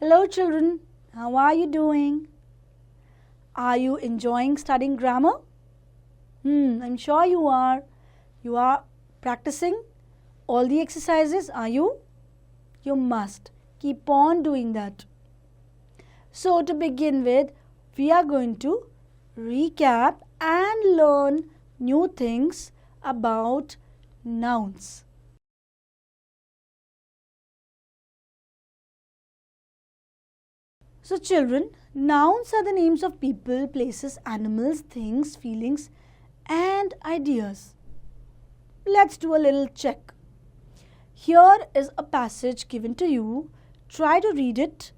Hello children, how are you doing? Are you enjoying studying grammar? I'm sure you are. You are practicing all the exercises, are you? You must keep on doing that. So to begin with, we are going to recap and learn new things about nouns. So children, nouns are the names of people, places, animals, things, feelings and ideas. Let's do a little check. Here is a passage given to you. Try to read it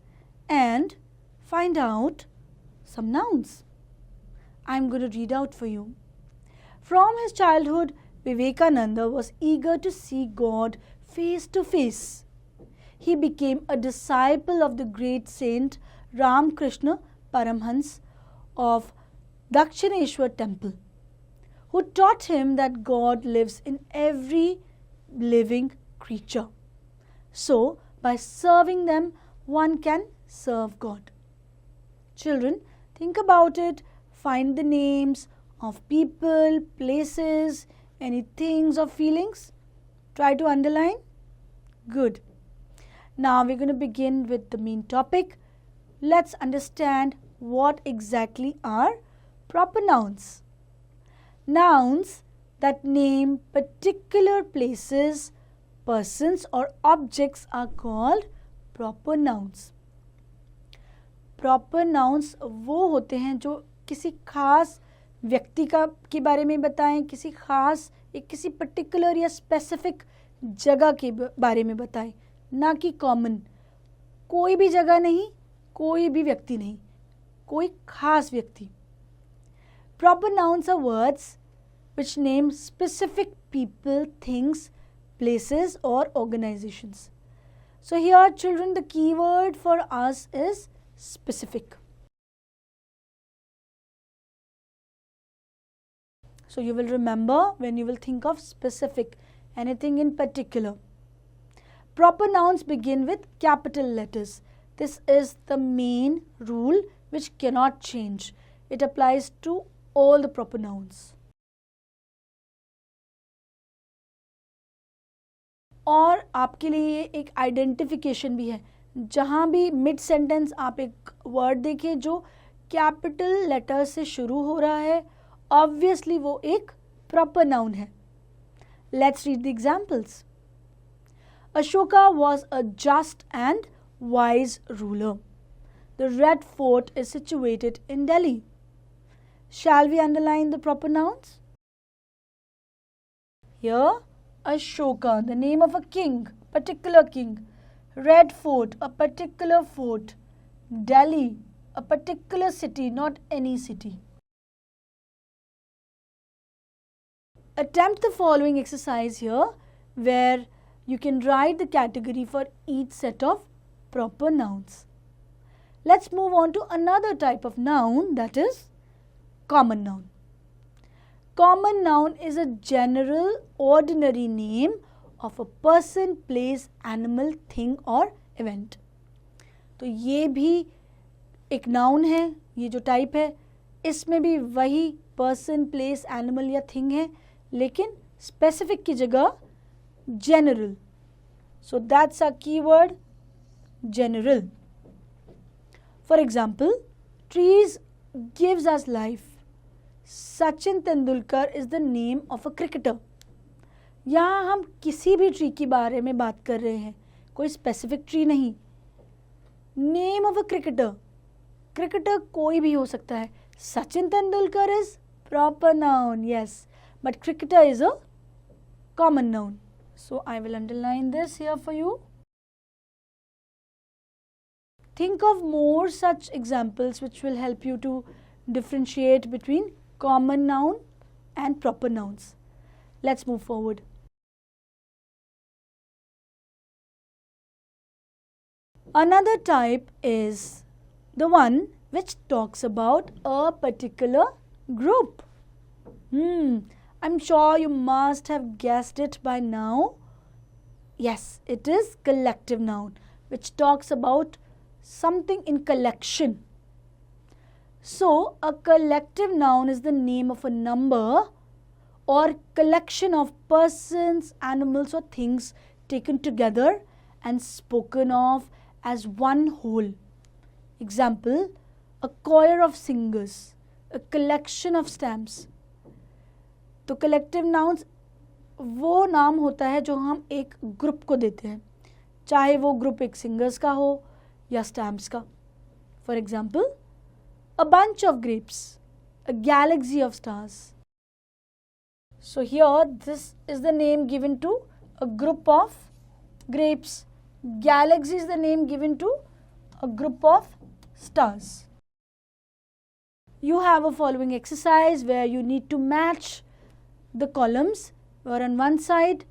and find out some nouns. I'm going to read out for you. From his childhood, Vivekananda was eager to see God face to face. He became a disciple of the great saint Ramakrishna Paramhans of Dakshineshwar temple, who taught him that God lives in every living creature. So, by serving them, one can serve God. Children, think about it. Find the names of people, places, any things or feelings. Try to underline. Good. Now we're going to begin with the main topic. Let's understand what exactly are proper nouns. Nouns that name particular places, persons or objects are called proper nouns. Proper nouns वो होते हैं जो किसी खास व्यक्ति के बारे में बताएं, किसी खास किसी पर्टिकुलर या स्पेसिफिक जगह के बारे में बताएं, ना कि कॉमन. कोई भी जगह नहीं, कोई भी व्यक्ति नहीं, कोई खास व्यक्ति. Proper nouns are words which name specific people, things, places or organizations. So here children, the key word for us is specific. So you will remember when you will think of specific, anything in particular. Proper nouns begin with capital letters. This is the main rule which cannot change. It applies to all the proper nouns. और आपके लिए एक identification भी है. जहाँ भी mid sentence आप एक वर्ड देखें जो कैपिटल लेटर से शुरू हो रहा है, ऑब्वियसली वो एक प्रॉपर नाउन है. Let's read the examples. Ashoka was a just and wise ruler. The Red Fort is situated in Delhi. Shall we underline the proper nouns? Here, Ashoka, the name of a king, particular king. Red Fort, a particular fort. Delhi, a particular city, not any city. Attempt the following exercise here, where you can write the category for each set of proper nouns. Let's move on to another type of noun, that is common noun. Common noun is a general, ordinary name of a person, place, animal, thing or event. तो ये भी एक noun है, ये जो type है, इसमें भी वही person, place, animal या thing है, लेकिन specific की जगह general. So that's our keyword, general. For example, trees gives us life. Sachin Tendulkar is the name of a cricketer. यहाँ हम किसी भी ट्री के बारे में बात कर रहे हैं, कोई स्पेसिफिक ट्री नहीं. Name of a cricketer, cricketer कोई भी हो सकता है. Sachin Tendulkar is proper noun, yes, but cricketer is a common noun. So I will underline this here for you. Think of more such examples which will help you to differentiate between common noun and proper nouns. Let's move forward. Another type is the one which talks about a particular group. I'm sure you must have guessed it by now. Yes, it is collective noun which talks about something in collection. So, a collective noun is the name of a number or collection of persons, animals, or things taken together and spoken of as one whole. Example, a choir of singers, a collection of stamps. तो collective nouns वो नाम होता है जो हम एक group को देते हैं, चाहे वो ग्रुप एक सिंगर्स का हो या स्टैम्प्स का. For example, a bunch of grapes, a galaxy of stars. So here this is the name given to a group of grapes. Galaxy is the name given to a group of stars. You have a following exercise where you need to match the columns where on one side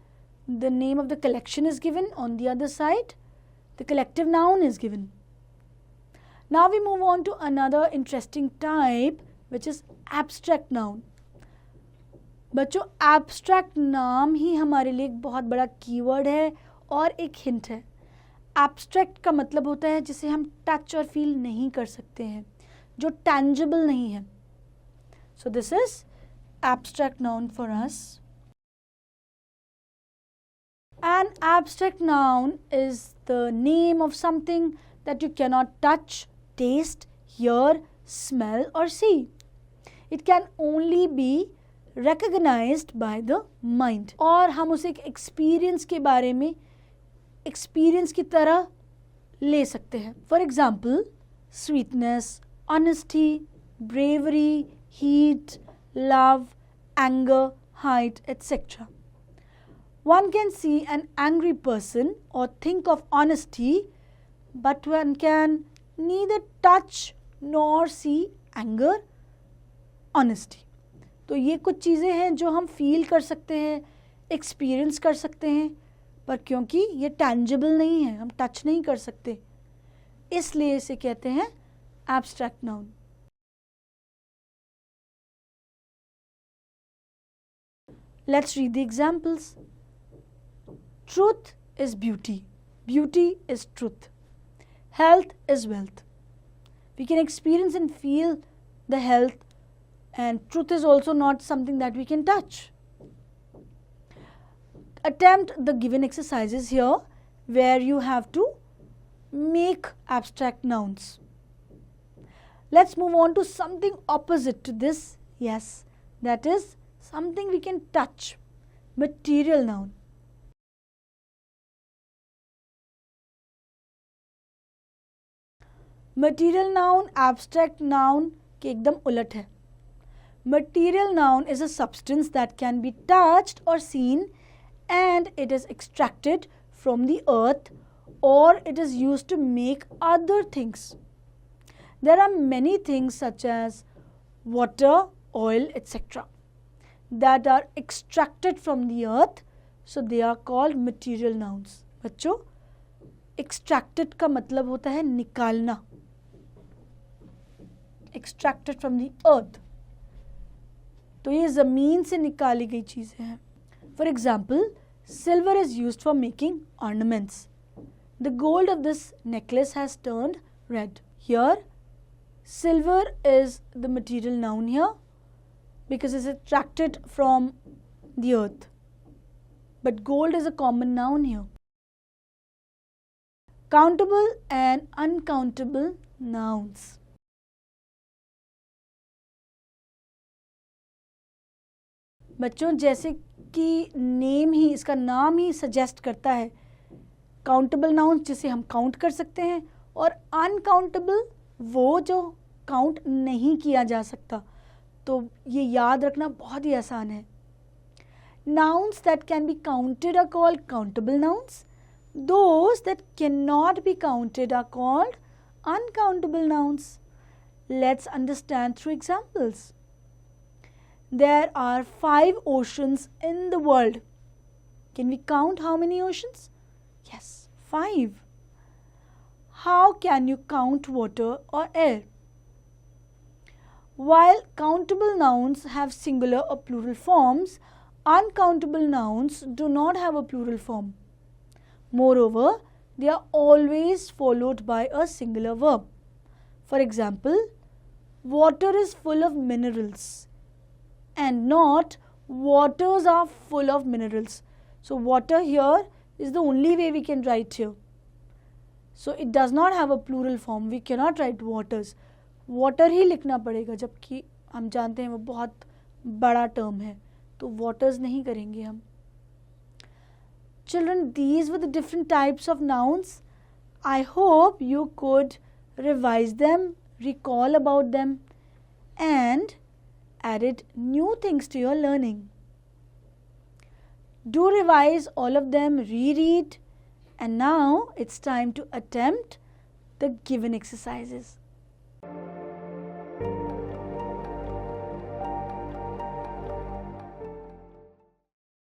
the name of the collection is given, on the other side the collective noun is given. Now we move on to another interesting type, which is abstract noun. बच्चों, abstract नाम ही हमारे लिए एक बहुत बड़ा keyword है और एक हिंट है. Abstract का मतलब होता है जिसे हम टच और फील नहीं कर सकते हैं, जो tangible नहीं है. So this is abstract noun for us. An abstract noun is the name of something that you cannot touch, taste, hear, smell or see. It can only be recognized by the mind. और हम उसे एक experience के बारे में experience की तरह ले सकते हैं. For example, sweetness, honesty, bravery, heat, love, anger, height, etc. One can see an angry person or think of honesty, but one can neither touch nor see anger, honesty. तो ये कुछ चीज़ें हैं जो हम फील कर सकते हैं, एक्सपीरियंस कर सकते हैं, पर क्योंकि ये टैंजिबल नहीं है, हम टच नहीं कर सकते, इसलिए इसे कहते हैं abstract noun. Let's read the examples. Truth is beauty. Beauty is truth. Health is wealth. We can experience and feel the health, and truth is also not something that we can touch. Attempt the given exercises here where you have to make abstract nouns. Let's move on to something opposite to this. Yes, that is something we can touch. Material noun. Material noun abstract noun के एकदम उलट है. Material noun is a substance that can be touched or seen, and it is extracted from the earth or it is used to make other things. There are many things such as water, oil, etc. that are extracted from the earth, so they are called material nouns. बच्चों, extracted का मतलब होता है निकालना. Extracted from the earth. तो ये ज़मीन से निकाली गई चीज़ें हैं. For example, silver is used for making ornaments. The gold of this necklace has turned red. Here, silver is the material noun here because it's extracted from the earth. But gold is a common noun here. Countable and uncountable nouns. बच्चों, जैसे कि name ही, इसका नाम ही suggest करता है, countable noun जिसे हम count कर सकते हैं और अनकाउंटेबल वो जो काउंट नहीं किया जा सकता. तो ये याद रखना बहुत ही आसान है. Nouns that can be counted are called countable nouns. Those that cannot be counted are called uncountable nouns. Let's understand through examples. There are 5 oceans in the world. Can we count how many oceans? Yes, 5. How can you count water or air? While countable nouns have singular or plural forms, uncountable nouns do not have a plural form. Moreover, they are always followed by a singular verb. For example, water is full of minerals and not waters are full of minerals. So water here is the only way we can write here. So it does not have a plural form. We cannot write waters. Water ही लिखना पड़ेगा, जबकि हम जानते हैं वो बहुत बड़ा term है, तो waters नहीं करेंगे हम. Children, these were the different types of nouns. I hope you could revise them, recall about them, and added new things to your learning. Do revise all of them, reread, and now it's time to attempt the given exercises.